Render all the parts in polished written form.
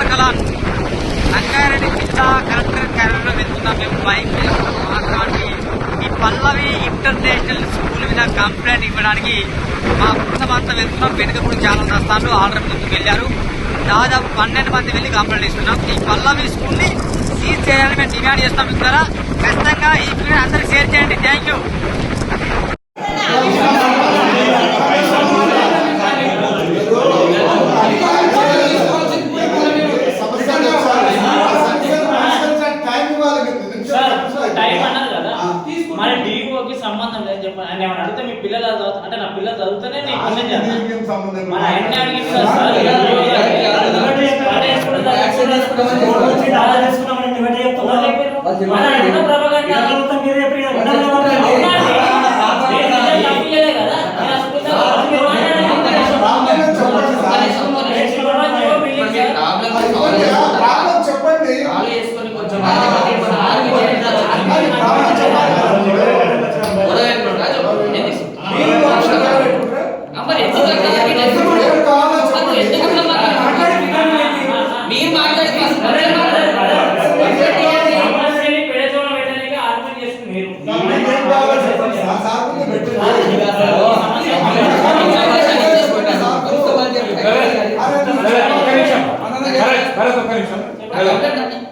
కొంగార్ కలాన్ రంగారెడ్డి జిల్లా కలెక్టర్ కార్యాలయంలో వెళ్తున్నాం. మేము బైక్ మాట్లాడి ఈ పల్లవి ఇంటర్నేషనల్ స్కూల్ మీద కంప్లైంట్ ఇవ్వడానికి మా బృందం అంతా వెళ్తున్నాం. వెనుకప్పుడు చాలా వస్తాను ఆల్రెడీ ముందుకు వెళ్ళారు. దాదాపు 12 మంది వెళ్ళి కంప్లైంట్ ఇస్తున్నాం. ఈ పల్లవి స్కూల్ ని సీజ్ చేయాలని మేము డిమాండ్ చేస్తాం. ఇస్తారా ఖచ్చితంగా ఈ వీడియో అందరికి షేర్ చేయండి. Thank you. సంబంధం లేదు చెప్పండి. ఆయన ఏమైనా అడిగితే మీ పిల్లలు అంటే నా పిల్లలు చదువుతూనే నీకు మన అన్ని అడిగింది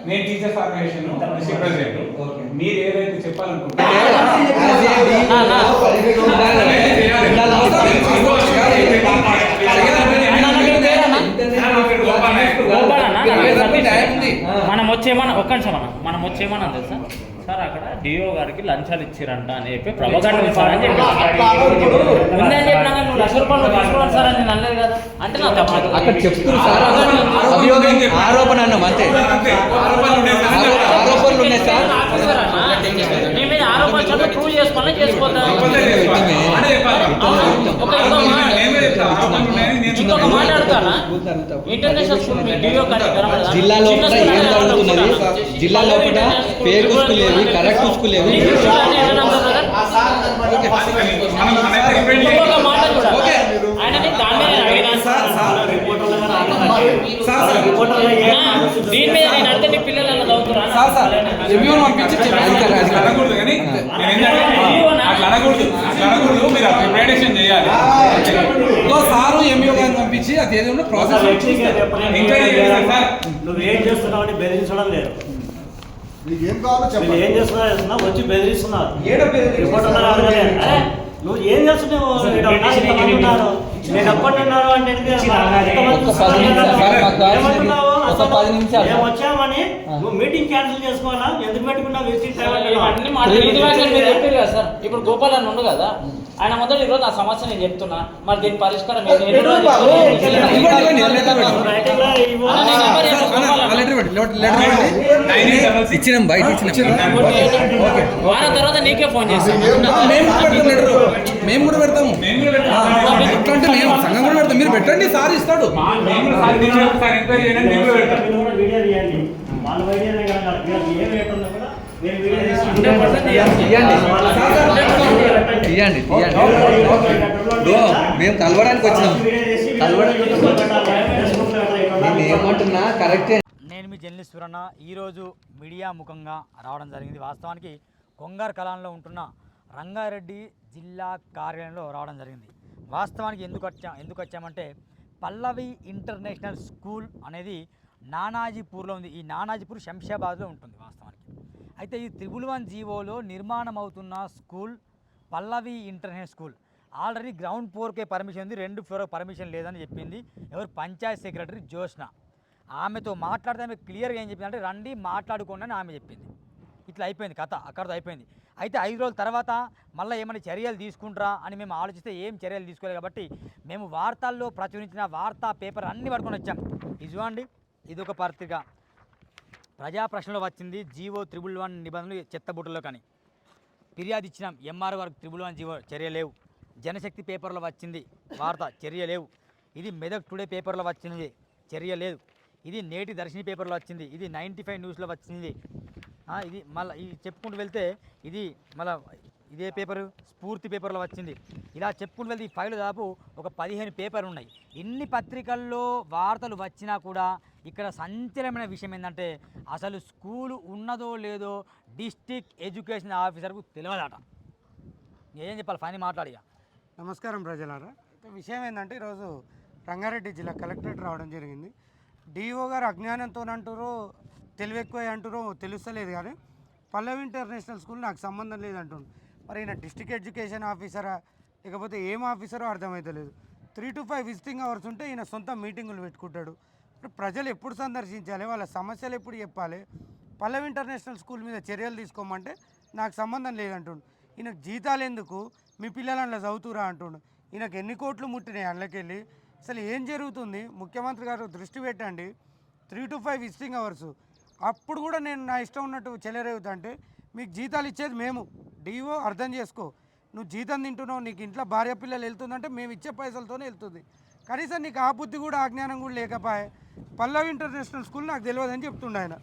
నేను టీచర్స్ ఆర్గనైజేషన్ ప్రెసిడెంట్. మీరు ఏదైతే చెప్పాలనుకుంటున్నారు మనం వచ్చేమన్నా ఒక్క నిమిషం మనం వచ్చేమన్నా తెలుసా సార్, అక్కడ డిఓ గారికి లంచాలు ఇచ్చిరంట అని చెప్పి ప్రభాకర్ ఇస్తారని చెప్పి ఉందని చెప్పినాక నువ్వు ₹1,00,000 తీసుకోవాలి సార్ అని అనలేదు కదా. అంటే నా అక్కడ చెప్తున్నారు సార్, ఆరోపణ అన్నాం అంతే. ఆరోపణలు ఉన్నాయి సార్, మీ మీద ఆరోపణ ప్రూవ్ చేసుకోవాలని చేసుకోవద్దా. ఇంకొక మాట్లాడతానా ఇంటర్నేషనల్ స్కూల్ డిఓ జిల్లా లోపల ఏం జరుగుతున్నది, జిల్లా లోపల పేరు స్కూల్ ఏవి, కరెక్ట్ స్కూల్ ఏవి, దీని మీద నేను అడిగితే నీ పిల్లలు చదువుతున్నా సారు ఎంఈఓ గారిని పంపించి అది ఏదో ప్రాసెస్ నువ్వేం చేస్తున్నావు అని బెదిరించడం లేదు. ఏం చేస్తున్నావు వచ్చి బెదిరిస్తున్నారు. నువ్వు ఏం చేస్తున్నావు? నేను ఎప్పటిన్నారు అంటే మేము వచ్చామని నువ్వు మీటింగ్ క్యాన్సిల్ చేసుకోవాలా? ఎందుకు పెట్టుకున్నావు? సార్ ఇప్పుడు గోపాల్ అని ఉండు కదా, ఆయన మొదటి ఈరోజు ఆ సమస్య నేను చెప్తున్నా, మరి దీని పరిష్కారం ఇచ్చినాం, బయట వారం తర్వాత నీకే ఫోన్ చేస్తాను. మేము కూడా పెడతాము, అంటే మేము సంఘం కూడా పెడతాం. మీరు పెట్టండి, సార్ ఇస్తాడు. తీయండి మేము కలవడానికి వచ్చినాం. నేను ఏమంటున్నా కరెక్టే. నేను మీ జర్నలిస్ట్ సురన్న. ఈరోజు మీడియా ముఖంగా రావడం జరిగింది. వాస్తవానికి కొంగార్ కలాన్లో ఉంటున్న రంగారెడ్డి జిల్లా కార్యాలయంలో రావడం జరిగింది. వాస్తవానికి ఎందుకు వచ్చామంటే పల్లవి ఇంటర్నేషనల్ స్కూల్ అనేది నానాజీపూర్లో ఉంది. ఈ నానాజీపూర్ శంషాబాద్లో ఉంటుంది వాస్తవానికి. అయితే ఈ 111 జీవోలో నిర్మాణం అవుతున్న school Pallavi international school already ground ఫ్లోర్కే పర్మిషన్ ఉంది, 2 ఫ్లోర్ పర్మిషన్ లేదని చెప్పింది ఎవరు పంచాయత్ సెక్రటరీ జ్యోత్స్న. ఆమెతో మాట్లాడితే ఆమె క్లియర్గా ఏం చెప్పింది అంటే రండి మాట్లాడుకోండి అని ఆమె చెప్పింది. ఇట్లా అయిపోయింది కథ, అక్కడితో అయిపోయింది. అయితే 5 రోజుల తర్వాత మళ్ళీ ఏమైనా చర్యలు తీసుకుంటారా అని మేము ఆలోచిస్తే ఏం చర్యలు తీసుకోలేదు. కాబట్టి మేము వార్తల్లో ప్రచురించిన వార్తా పేపర్ అన్నీ పట్టుకొని వచ్చాం. ఇది చూడండి, ఇది ఒక పత్రిక ప్రజా ప్రశ్నలో వచ్చింది. జీవో 111 నిబంధనలు చెత్తబుట్టలో కానీ ఫిర్యాదు ఇచ్చినాం. ఎంఆర్ఓ వరకు 111 జీవో చర్య లేవు. జనశక్తి పేపర్లో వచ్చింది వార్త, చర్య లేవు. ఇది మెదక్ టుడే పేపర్లో వచ్చింది, చర్య లేదు. ఇది నేటి దర్శిని పేపర్లో వచ్చింది, ఇది 95 న్యూస్లో వచ్చింది. ఇది మళ్ళీ ఈ చెప్పుకుంటూ వెళ్తే ఇది మళ్ళీ ఇదే పేపరు స్ఫూర్తి పేపర్లో వచ్చింది. ఇలా చెప్పుకుంటూ వెళ్తే ఈ ఫైల్ దాదాపు ఒక 15 పేపర్లు ఉన్నాయి. ఎన్ని పత్రికల్లో వార్తలు వచ్చినా కూడా ఇక్కడ సంచలనమైన విషయం ఏంటంటే అసలు స్కూలు ఉన్నదో లేదో డిస్ట్రిక్ట్ ఎడ్యుకేషన్ ఆఫీసర్కు తెలియదట. ఏం చెప్పాలి ఫైన్ మాట్లాడి. నమస్కారం ప్రజలారా. విషయం ఏంటంటే ఈరోజు రంగారెడ్డి జిల్లా కలెక్టరేట్ రావడం జరిగింది. డిఓ గారు అజ్ఞానంతో అంటారో తెలివెక్కువ అంటారో తెలుస్తలేదు, కానీ పల్లవి ఇంటర్నేషనల్ స్కూల్ నాకు సంబంధం లేదంటుండు. మరి ఈయన డిస్ట్రిక్ట్ ఎడ్యుకేషన్ ఆఫీసరా లేకపోతే ఏం ఆఫీసరో అర్థమవుతలేదు. 3 to 5 విజిటింగ్ అవర్స్ ఉంటే ఈయన సొంత మీటింగులు పెట్టుకుంటాడు. ప్రజలు ఎప్పుడు సందర్శించాలి, వాళ్ళ సమస్యలు ఎప్పుడు చెప్పాలి, పల్లవి ఇంటర్నేషనల్ స్కూల్ మీద చర్యలు తీసుకోమంటే నాకు సంబంధం లేదంటుండు. ఈయనకు జీతాలు ఎందుకు, మీ పిల్లలు అందులో చదువుతురా అంటుండు. ఈయనకు ఎన్ని కోట్లు ముట్టినాయి అందులోకెళ్ళి, అసలు ఏం జరుగుతుంది? ముఖ్యమంత్రి గారు దృష్టి పెట్టండి. 3 to 5 విజిటింగ్ అవర్స్, అప్పుడు కూడా నేను నా ఇష్టం ఉన్నట్టు చెలరేగుతా అంటే మీకు జీతాలు ఇచ్చేది మేము. డిఓ అర్థం చేసుకో, నువ్వు జీతం తింటున్నావు, నీకు ఇంట్లో భార్య పిల్లలు వెళ్తుందంటే మేము ఇచ్చే పైసలతోనే వెళ్తుంది. కనీసం నీకు ఆ బుద్ధి కూడా ఆ జ్ఞానం కూడా లేకపోయే. పల్లవి ఇంటర్నేషనల్ స్కూల్ నాకు తెలియదని చెప్తుండే ఆయన.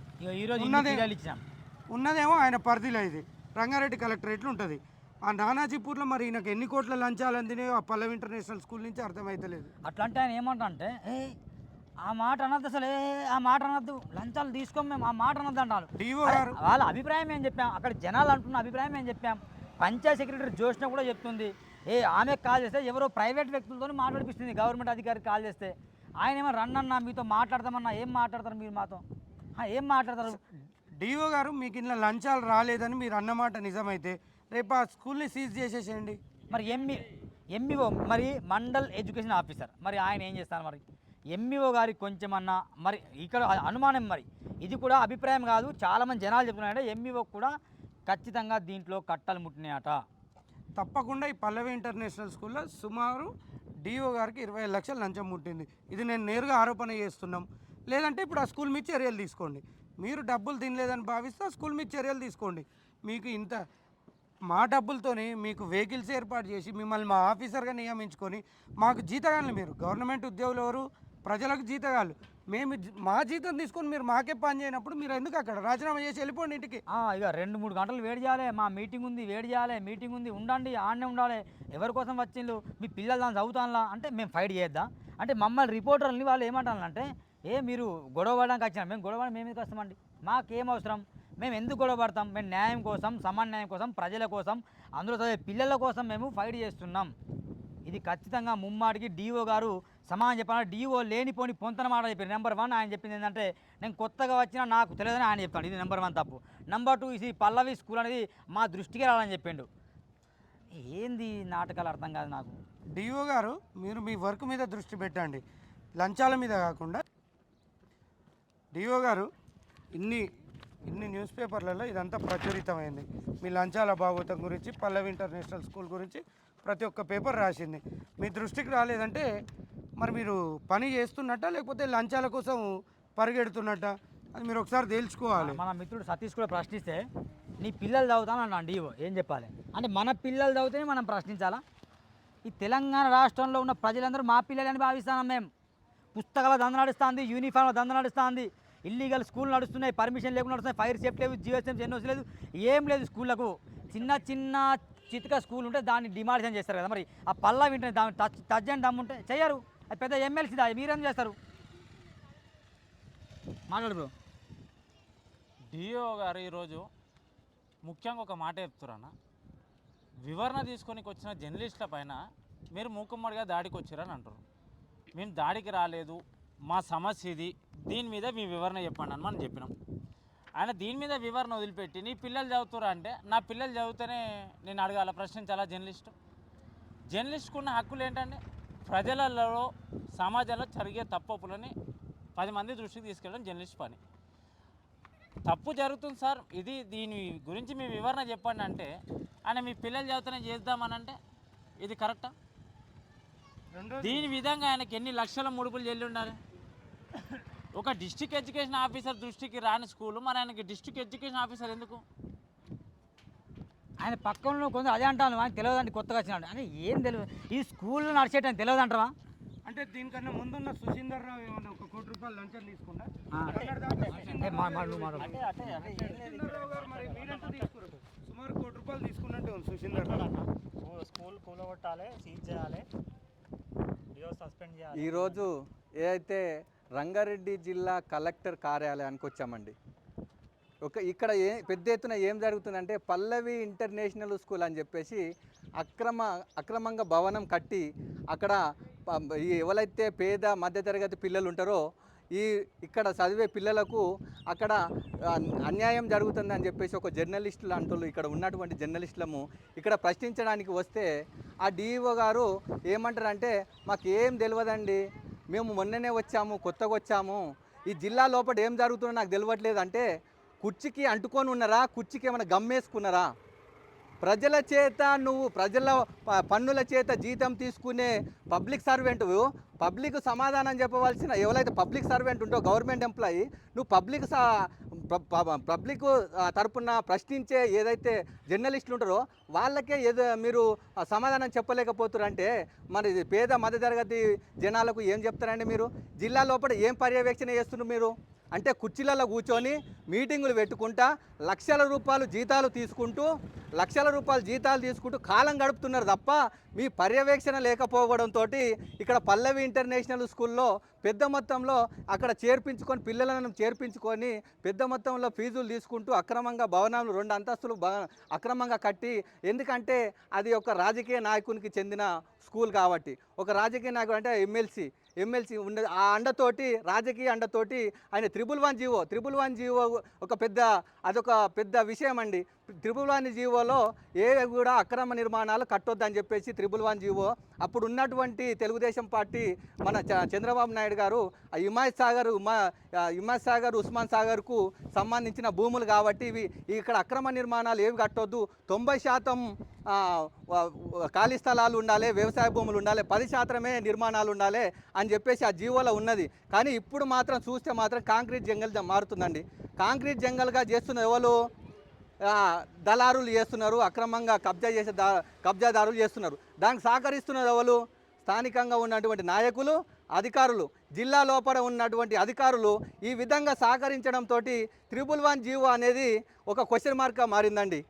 ఉన్నదేమో ఆయన పరిధిలో ఇది రంగారెడ్డి కలెక్టరేట్లు ఉంటుంది. ఆ నానాజీపూర్లో మరి ఈయనకు ఎన్ని కోట్ల లంచాలు అందినాయో ఆ పల్లవి ఇంటర్నేషనల్ స్కూల్ నుంచి అర్థమవుతలేదు. అట్లా అంటే ఆయన ఏమంటే ఆ మాట అనద్దు, అసలు ఆ మాట అనద్దు, లంచాలు తీసుకోము మేము, ఆ మాట అనద్దు అంటారు. డిఓ గారు వాళ్ళ అభిప్రాయం ఏం చెప్పాం, అక్కడ జనాలు అంటున్న అభిప్రాయం ఏం చెప్పాం. పంచాయత్ సెక్రటరీ జోష్న కూడా చెప్తుంది, ఆమె కాల్ చేస్తే ఎవరో ప్రైవేట్ వ్యక్తులతో మాట్లాడిపిస్తుంది, గవర్నమెంట్ అధికారికి కాల్ చేస్తే. ఆయన ఏమో రన్నన్నా మీతో మాట్లాడతామన్నా, ఏం మాట్లాడతారు మీరు మాతో, ఏం మాట్లాడతారు? డిఓ గారు మీకు ఇంట్లో లంచాలు రాలేదని మీరు అన్నమాట నిజమైతే రేపు ఆ స్కూల్ని సీజ్ చేసేసేయండి. మరి ఎంఈఓ మరి మండల్ ఎడ్యుకేషన్ ఆఫీసర్ మరి ఆయన ఏం చేస్తారు? మరి ఎంఈఓ గారికి కొంచెమన్నా మరి ఇక్కడ అనుమానం, మరి ఇది కూడా అభిప్రాయం కాదు, చాలామంది జనాలు చెప్తున్నారంటే ఎంఈఓ కూడా ఖచ్చితంగా దీంట్లో కట్టలు ముట్టినాయట. తప్పకుండా ఈ పల్లవి ఇంటర్నేషనల్ స్కూల్లో సుమారు డిఓ గారికి 25 లక్షలు లంచం ముట్టింది. ఇది నేను నేరుగా ఆరోపణ చేస్తున్నాం. లేదంటే ఇప్పుడు ఆ స్కూల్ మీద చర్యలు తీసుకోండి. మీరు డబ్బులు తినలేదని భావిస్తే ఆ స్కూల్ మీద చర్యలు తీసుకోండి. మీకు ఇంత మా డబ్బులతోని మీకు వెహికల్స్ ఏర్పాటు చేసి మిమ్మల్ని మా ఆఫీసర్గా నియమించుకొని మాకు జీతగాళ్ళు, మీరు గవర్నమెంట్ ఉద్యోగులు ఎవరు, ప్రజలకు జీతగాళ్ళు, మేము మా జీతం తీసుకొని మీరు మాకే పని చేయనప్పుడు మీరు ఎందుకు అక్కడ రాజీనామా చేసి వెళ్ళిపోండి ఇంటికి. ఇక 2-3 గంటలు వేడి చేయాలి, మా మీటింగ్ ఉంది, వేడి చేయాలి, మీటింగ్ ఉంది, ఉండండి, ఆడనే ఉండాలి, ఎవరి కోసం వచ్చిండ్రు, మీ పిల్లలు దాన్ని చదువుతానులా అంటే మేము ఫైట్ చేద్దాం అంటే మమ్మల్ని రిపోర్టర్ని వాళ్ళు ఏమంటారంటే మీరు గొడవ పడడానికి వచ్చినా, మేము గొడవ మేము ఎందుకు వస్తామండి, మాకేం అవసరం, మేము ఎందుకు గొడవ పడతాం, మేము న్యాయం కోసం, సమన్యాయం కోసం, ప్రజల కోసం, అందులో చదివే పిల్లల కోసం మేము ఫైట్ చేస్తున్నాం. ఇది ఖచ్చితంగా ముమ్మాటికి డిఓ గారు సమానం చెప్పాలంటే డిఓ లేనిపోని పొంతన మాట చెప్పారు. నెంబర్ 1 ఆయన చెప్పింది ఏంటంటే నేను కొత్తగా వచ్చినా నాకు తెలియదని ఆయన చెప్తాడు, ఇది నెంబర్ 1 తప్పు. నెంబర్ 2 ఇది పల్లవి స్కూల్ అనేది మా దృష్టికి రావాలని చెప్పిండు. ఏంది నాటకాలు అర్థం కాదు నాకు. డిఓ గారు మీరు మీ వర్క్ మీద దృష్టి పెట్టండి, లంచాల మీద కాకుండా. డిఓ గారు ఇన్ని న్యూస్ పేపర్లలో ఇదంతా ప్రచురితమైంది. మీ లంచాల భాగవతం గురించి, పల్లవి ఇంటర్నేషనల్ స్కూల్ గురించి ప్రతి ఒక్క పేపర్ రాసింది. మీ దృష్టికి రాలేదంటే మరి మీరు పని చేస్తున్నట్ట లేకపోతే లంచాల కోసం పరిగెడుతున్నట్ట, అది మీరు ఒకసారి తేల్చుకోవాలి. మన మిత్రుడు సతీష్ కూడా ప్రశ్నిస్తే నీ పిల్లలు చదువుతాను అన్నాను డిఓ, ఏం చెప్పాలి అంటే మన పిల్లలు చదివితేనే మనం ప్రశ్నించాలా? ఈ తెలంగాణ రాష్ట్రంలో ఉన్న ప్రజలందరూ మా పిల్లలని భావిస్తాం. మేము పుస్తకాల దంద నడుస్తుంది, యూనిఫామ్ల దంద నడుస్తుంది, ఇల్లీగల్ స్కూల్ నడుస్తున్నాయి, పర్మిషన్ లేకుండా నడుస్తున్నాయి, ఫైర్ సేఫ్టీ లేదు, జిఎస్ఎంసీ ఎన్ఓసీ లేదు, ఏం లేదు స్కూళ్ళకు. చిన్న చితక స్కూల్ ఉంటే దాన్ని డిమాలిషన్ చేస్తారు కదా. మరి ఆ పల్లవి వింటే దాన్ని టచ్ అండ్ దమ్ముంటే చేయరు, అది పెద్ద ఎమ్మెల్సీ దా, మీరేం చేస్తారు? మాట్లాడు బ్రో. డిఓ గారు ఈరోజు ముఖ్యంగా ఒక మాట చెప్తున్నా, వివరణ తీసుకొని వచ్చిన జర్నలిస్టుల పైన మీరు మూకుమ్మడిగా దాడికి వచ్చారని అంటారు. మేము దాడికి రాలేదు, మా సమస్య ఇది, దీని మీద మీ వివరణ చెప్పండి అని మనం చెప్పినాం. ఆయన దీని మీద వివరణ వదిలిపెట్టి నీ పిల్లలు చదువుతురా అంటే నా పిల్లలు చదివితేనే నేను అడగాల, ప్రశ్నించాలా? జర్నలిస్టుకు ఉన్న హక్కులు ఏంటంటే ప్రజలలో సమాజంలో జరిగే తప్పులని 10 మంది దృష్టికి తీసుకెళ్ళడం జర్నలిస్ట్ పని. తప్పు జరుగుతుంది సార్, దీని గురించి మీ వివరణ చెప్పండి అంటే ఆయన మీ పిల్లలు చదువుతూనే చేద్దామని అంటే ఇది కరెక్టా? దీని విధంగా ఆయనకి ఎన్ని లక్షల ముడుపులు చెల్లి ఉండాలి? ఒక డిస్ట్రిక్ట్ ఎడ్యుకేషన్ ఆఫీసర్ దృష్టికి రాని స్కూలు మరి ఆయనకి డిస్ట్రిక్ట్ ఎడ్యుకేషన్ ఆఫీసర్ ఎందుకు? ఆయన పక్కన కొంచెం అదే అంటాను, ఆయన తెలియదండి కొత్తగా వచ్చినాడు అని. ఏం తెలియదు ఈ స్కూల్లో నడిచేటని తెలియదు అంటావా? అంటే దీనికన్నా ముందున్న సుశీందర్ రావు ఏమన్నా 1 కోటి రూపాయలు లంచం తీసుకున్నా? సుశీందర్ రావు గారు మరి మీరెంత తీసుకున్నారు? సుమారు ₹1 తీసుకున్నట్టు ఉంది సుశీందర్. స్కూల్ కూలగొట్టాలి, సీజ్ చేయాలి, డిఓ సస్పెండ్ చేయాలి. ఈరోజు ఏదైతే రంగారెడ్డి జిల్లా కలెక్టర్ కార్యాలయానికి వచ్చామండి. ఇక్కడ పెద్ద ఎత్తున ఏం జరుగుతుందంటే పల్లవి ఇంటర్నేషనల్ స్కూల్ అని చెప్పేసి అక్రమంగా భవనం కట్టి అక్కడ ఎవరైతే పేద మధ్యతరగతి పిల్లలు ఉంటారో ఇక్కడ చదివే పిల్లలకు అక్కడ అన్యాయం జరుగుతుందని చెప్పేసి ఒక జర్నలిస్టులు అంటూ ఇక్కడ ఉన్నటువంటి జర్నలిస్టులము ఇక్కడ ప్రశ్నించడానికి వస్తే ఆ డిఈఓ గారు ఏమంటారంటే మాకు ఏం తెలియదండి, మేము మొన్ననే వచ్చాము, కొత్తగా వచ్చాము, ఈ జిల్లా లోపల ఏం జరుగుతుందో నాకు తెలియట్లేదు అంటే కుర్చీకి అంటుకొని ఉన్నారా, కుర్చీకి ఏమైనా గమ్మేసుకున్నారా? ప్రజల చేత నువ్వు ప్రజల పన్నుల చేత జీతం తీసుకునే పబ్లిక్ సర్వెంట్, పబ్లిక్ సమాధానం చెప్పవలసిన ఎవరైతే పబ్లిక్ సర్వెంట్ ఉంటో గవర్నమెంట్ ఎంప్లాయీ, నువ్వు పబ్లిక్ తరపున ప్రశ్నించే ఏదైతే జర్నలిస్టులు ఉంటారో వాళ్ళకే మీరు సమాధానం చెప్పలేకపోతారంటే మరి పేద మధ్యతరగతి జనాలకు ఏం చెప్తారండి? మీరు జిల్లా లోపల ఏం పర్యవేక్షణ చేస్తున్నారు మీరు? అంటే కుర్చీలలో కూర్చొని మీటింగులు పెట్టుకుంటా లక్షల రూపాయలు జీతాలు తీసుకుంటూ కాలం గడుపుతున్నారు తప్ప మీ పర్యవేక్షణ లేకపోవడంతో ఇక్కడ పల్లవి ఇంటర్నేషనల్ స్కూల్లో పెద్ద మొత్తంలో అక్కడ పిల్లలను చేర్పించుకొని పెద్ద మొత్తంలో ఫీజులు తీసుకుంటూ అక్రమంగా భవనాలు 2 అంతస్తులు అక్రమంగా కట్టి, ఎందుకంటే అది ఒక రాజకీయ నాయకునికి చెందిన స్కూల్ కాబట్టి, ఒక రాజకీయ నాయకుడు అంటే ఎమ్మెల్సీ ఉన్న ఆ అండతోటి రాజకీయ అండతోటి ఆయన 311 జీవో అదొక పెద్ద విషయం అండి. 311 జీవోలో కూడా అక్రమ నిర్మాణాలు కట్టొద్దని చెప్పేసి 311 జీవో అప్పుడు ఉన్నటువంటి తెలుగుదేశం పార్టీ మన చంద్రబాబు నాయుడు గారు హిమాయత్ సాగర్ ఉస్మాన్ సాగర్కు సంబంధించిన భూములు కాబట్టి ఇక్కడ అక్రమ నిర్మాణాలు ఏవి కట్టొద్దు, 90% ఖాళీ స్థలాలు ఉండాలి, వ్యవసాయ భూములు ఉండాలి, 10% నిర్మాణాలు ఉండాలి అని చెప్పేసి ఆ జీవోలో ఉన్నది. కానీ ఇప్పుడు మాత్రం చూస్తే మాత్రం కాంక్రీట్ జంగల్ మారుతుందండి. కాంక్రీట్ జంగల్గా చేస్తున్న ఎవరు? దళారులు చేస్తున్నారు, అక్రమంగా కబ్జాదారులు చేస్తున్నారు. దానికి సహకరిస్తున్నారు ఎవరు? స్థానికంగా ఉన్నటువంటి నాయకులు, అధికారులు, జిల్లా లోపల ఉన్నటువంటి అధికారులు ఈ విధంగా సహకరించడంతో 311 జీవో అనేది ఒక క్వశ్చన్ మార్క్గా మారిందండి.